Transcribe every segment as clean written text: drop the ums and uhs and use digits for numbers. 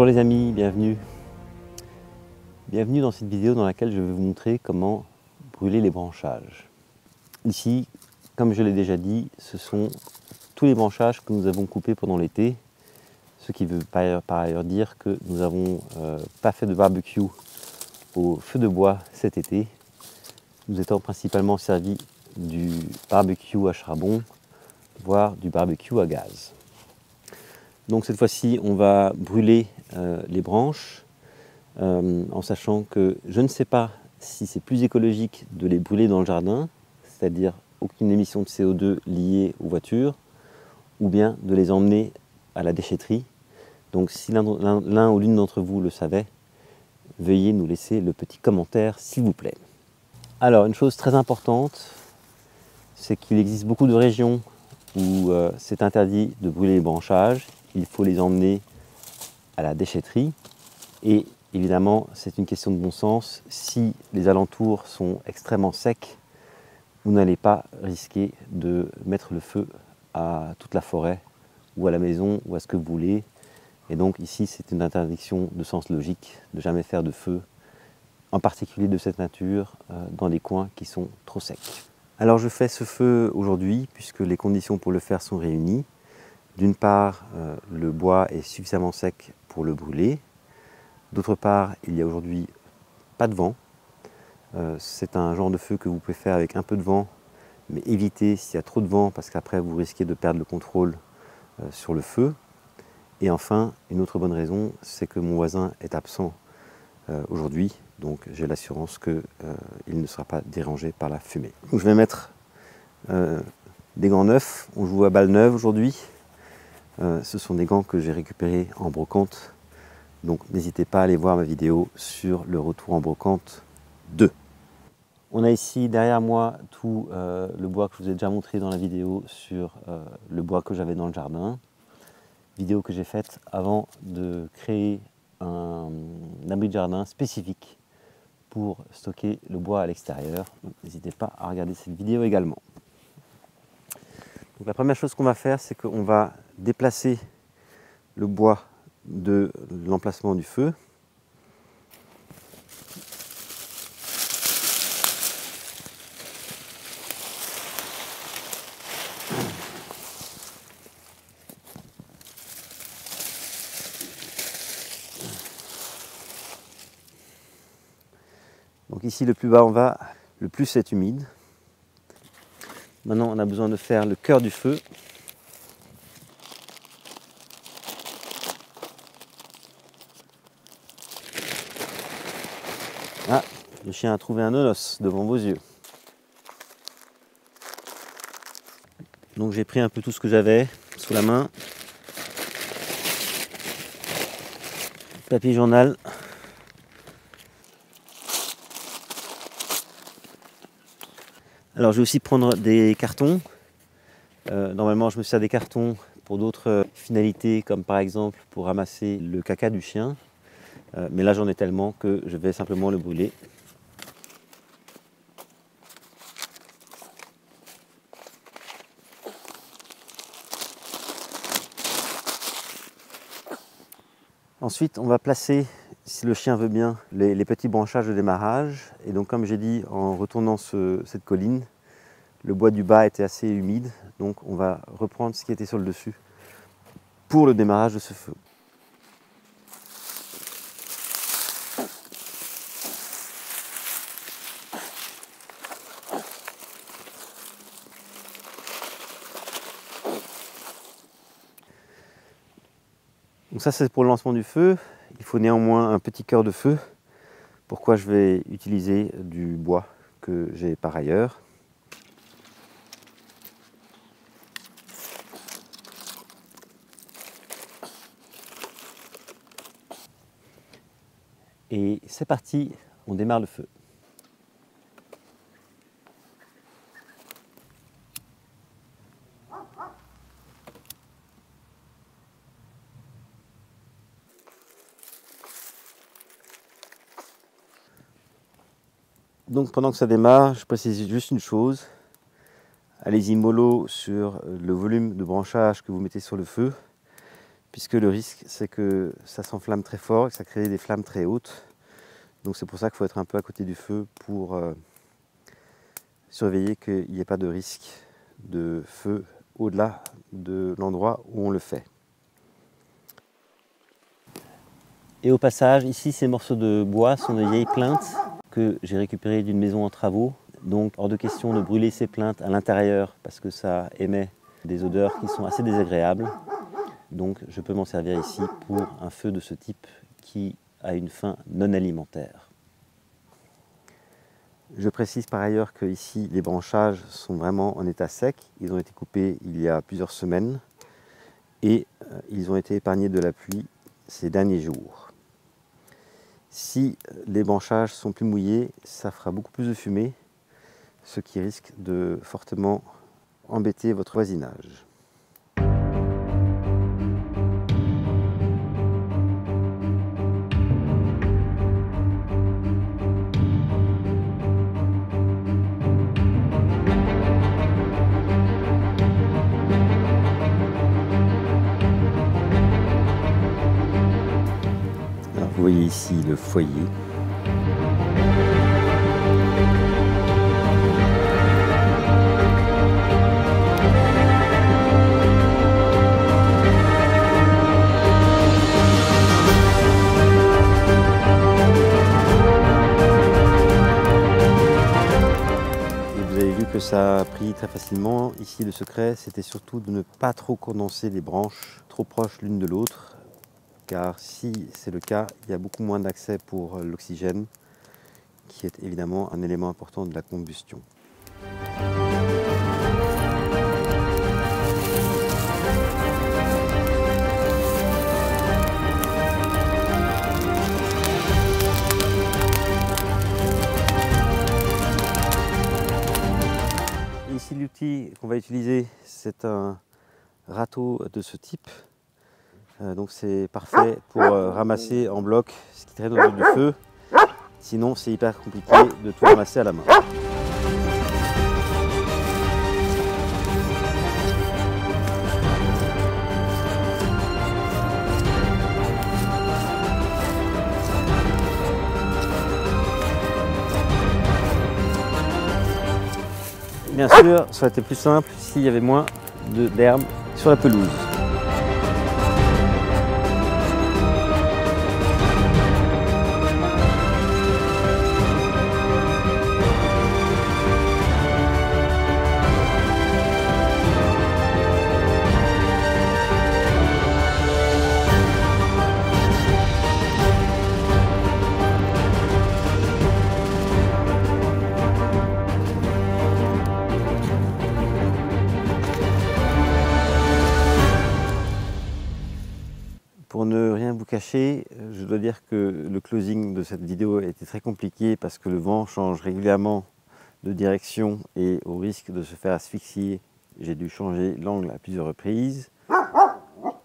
Bonjour les amis, bienvenue. Bienvenue dans cette vidéo dans laquelle je vais vous montrer comment brûler les branchages. Ici, comme je l'ai déjà dit, ce sont tous les branchages que nous avons coupés pendant l'été, ce qui veut par ailleurs dire que nous n'avons pas fait de barbecue au feu de bois cet été, nous étant principalement servis du barbecue à charbon, voire du barbecue à gaz. Donc cette fois-ci, on va brûler les branches, en sachant que je ne sais pas si c'est plus écologique de les brûler dans le jardin, c'est-à-dire aucune émission de CO2 liée aux voitures, ou bien de les emmener à la déchetterie. Donc si l'un ou l'une d'entre vous le savait, veuillez nous laisser le petit commentaire s'il vous plaît. Alors une chose très importante, c'est qu'il existe beaucoup de régions où c'est interdit de brûler les branchages, il faut les emmener à la déchetterie et évidemment c'est une question de bon sens, si les alentours sont extrêmement secs, vous n'allez pas risquer de mettre le feu à toute la forêt ou à la maison ou à ce que vous voulez. Et donc ici c'est une interdiction de sens logique de jamais faire de feu, en particulier de cette nature, dans des coins qui sont trop secs. Alors je fais ce feu aujourd'hui puisque les conditions pour le faire sont réunies. D'une part, le bois est suffisamment sec pour le brûler. D'autre part, il n'y a aujourd'hui pas de vent. C'est un genre de feu que vous pouvez faire avec un peu de vent, mais évitez s'il y a trop de vent parce qu'après vous risquez de perdre le contrôle sur le feu. Et enfin, une autre bonne raison, c'est que mon voisin est absent aujourd'hui, donc j'ai l'assurance qu'il ne sera pas dérangé par la fumée. Donc, je vais mettre des gants neufs, on joue à balle neuve aujourd'hui. Ce sont des gants que j'ai récupérés en brocante, donc n'hésitez pas à aller voir ma vidéo sur le retour en brocante 2. On a ici derrière moi tout le bois que je vous ai déjà montré dans la vidéo sur le bois que j'avais dans le jardin. Vidéo que j'ai faite avant de créer un abri de jardin spécifique pour stocker le bois à l'extérieur. N'hésitez pas à regarder cette vidéo également. Donc la première chose qu'on va faire, c'est qu'on va déplacer le bois de l'emplacement du feu. Donc ici le plus bas on va, le plus c'est humide. Maintenant on a besoin de faire le cœur du feu. Ah, le chien a trouvé un nonos devant vos yeux. Donc j'ai pris un peu tout ce que j'avais sous la main. Papier journal. Alors je vais aussi prendre des cartons. Normalement je me sers des cartons pour d'autres finalités, comme par exemple pour ramasser le caca du chien. Mais là j'en ai tellement que je vais simplement le brûler. Ensuite on va placer, si le chien veut bien, les petits branchages de démarrage. Et donc comme j'ai dit, en retournant cette colline, le bois du bas était assez humide, donc on va reprendre ce qui était sur le dessus pour le démarrage de ce feu. Donc ça c'est pour le lancement du feu. Il faut néanmoins un petit cœur de feu. Pourquoi je vais utiliser du bois que j'ai par ailleurs. Et c'est parti, on démarre le feu. Donc pendant que ça démarre, je précise juste une chose. Allez-y mollo sur le volume de branchage que vous mettez sur le feu. puisque le risque c'est que ça s'enflamme très fort et que ça crée des flammes très hautes. Donc c'est pour ça qu'il faut être un peu à côté du feu pour surveiller qu'il n'y ait pas de risque de feu au-delà de l'endroit où on le fait. Et au passage, ici ces morceaux de bois sont de vieilles plinthes que j'ai récupérées d'une maison en travaux. Donc hors de question de brûler ces plinthes à l'intérieur parce que ça émet des odeurs qui sont assez désagréables. Donc je peux m'en servir ici pour un feu de ce type qui a une fin non alimentaire. Je précise par ailleurs que ici les branchages sont vraiment en état sec. Ils ont été coupés il y a plusieurs semaines et ils ont été épargnés de la pluie ces derniers jours. Si les branchages sont plus mouillés, ça fera beaucoup plus de fumée, ce qui risque de fortement embêter votre voisinage. Vous voyez ici le foyer. Et vous avez vu que ça a pris très facilement. Ici le secret c'était surtout de ne pas trop condenser les branches trop proches l'une de l'autre. Car si c'est le cas, il y a beaucoup moins d'accès pour l'oxygène, qui est évidemment un élément important de la combustion. Ici l'outil qu'on va utiliser, c'est un râteau de ce type. Donc c'est parfait pour ramasser en bloc ce qui traîne autour du feu. Sinon c'est hyper compliqué de tout ramasser à la main. Bien sûr, ça aurait été plus simple s'il y avait moins d'herbe sur la pelouse. Pour ne rien vous cacher, je dois dire que le closing de cette vidéo a été très compliqué parce que le vent change régulièrement de direction et au risque de se faire asphyxier, j'ai dû changer l'angle à plusieurs reprises.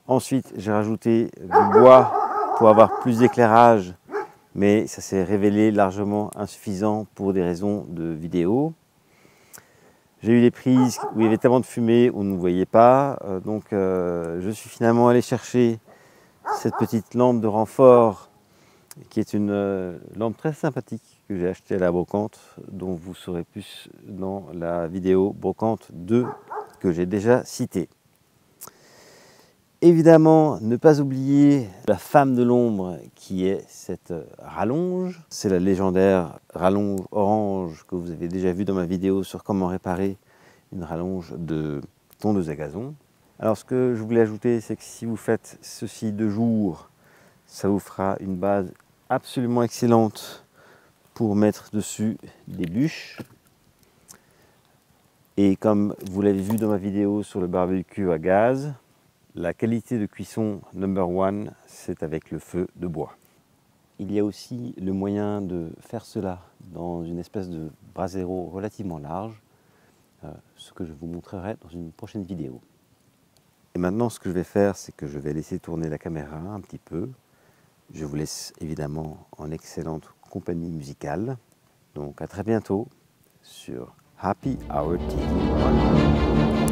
Ensuite, j'ai rajouté du bois pour avoir plus d'éclairage, mais ça s'est révélé largement insuffisant pour des raisons de vidéo. J'ai eu des prises où il y avait tellement de fumée où on ne voyait pas, donc je suis finalement allé chercher cette petite lampe de renfort qui est une lampe très sympathique que j'ai achetée à la brocante, dont vous saurez plus dans la vidéo brocante 2 que j'ai déjà citée. Évidemment, ne pas oublier la femme de l'ombre qui est cette rallonge. C'est la légendaire rallonge orange que vous avez déjà vue dans ma vidéo sur comment réparer une rallonge de tondeuse à gazon. Alors ce que je voulais ajouter, c'est que si vous faites ceci de jour, ça vous fera une base absolument excellente pour mettre dessus des bûches. Et comme vous l'avez vu dans ma vidéo sur le barbecue à gaz, la qualité de cuisson number one, c'est avec le feu de bois. Il y a aussi le moyen de faire cela dans une espèce de brasero relativement large, ce que je vous montrerai dans une prochaine vidéo. Et maintenant, ce que je vais faire, c'est que je vais laisser tourner la caméra un petit peu. Je vous laisse évidemment en excellente compagnie musicale. Donc à très bientôt sur Happy Hour TV.